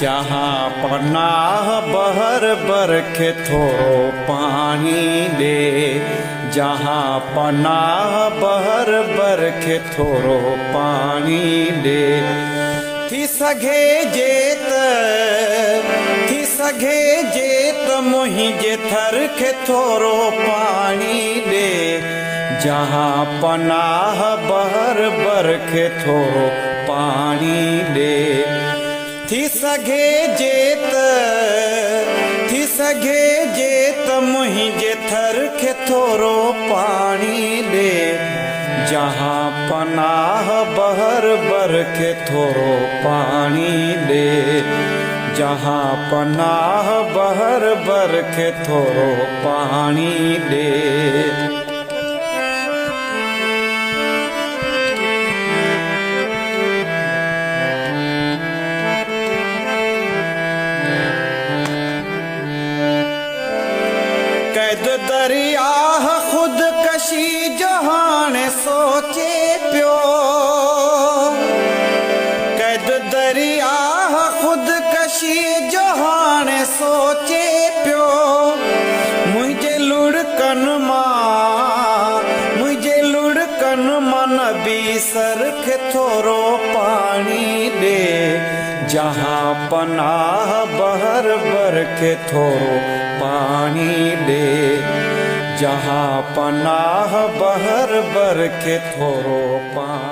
जहाँ पनाह बहर बरखे थोरो पानी दे। जहाँ पनाह बहर बरखे थोरो पानी दे। थी सघे जेत मुंहिंजे थर खे थोरो पाणी ॾे। जहाँ पनाह बहर बरखे थोरो पाणी ॾे। थी सघे जेत मुंहिंजे थर खे थोरो पाणी ॾे। जहाँ पनाह बहर बरखे थोरो पाणी ॾे। जहाँ पनाह बहर बरखे थोरो पाणी ॾे। कैद दरियाह ख़ुदकशी जो हाणे सोचे पियो। कैद दरियाह ख़ुदकशी जो हाणे सोचे पियो। मुंहिंजे लुड़कन मां नबी सर खे थोरो पाणी ॾे। जहाँ पनाह बहर बरखे थोरो पाणी ॾे। जहाँ पनाह बहर बरखे थोरो पाणी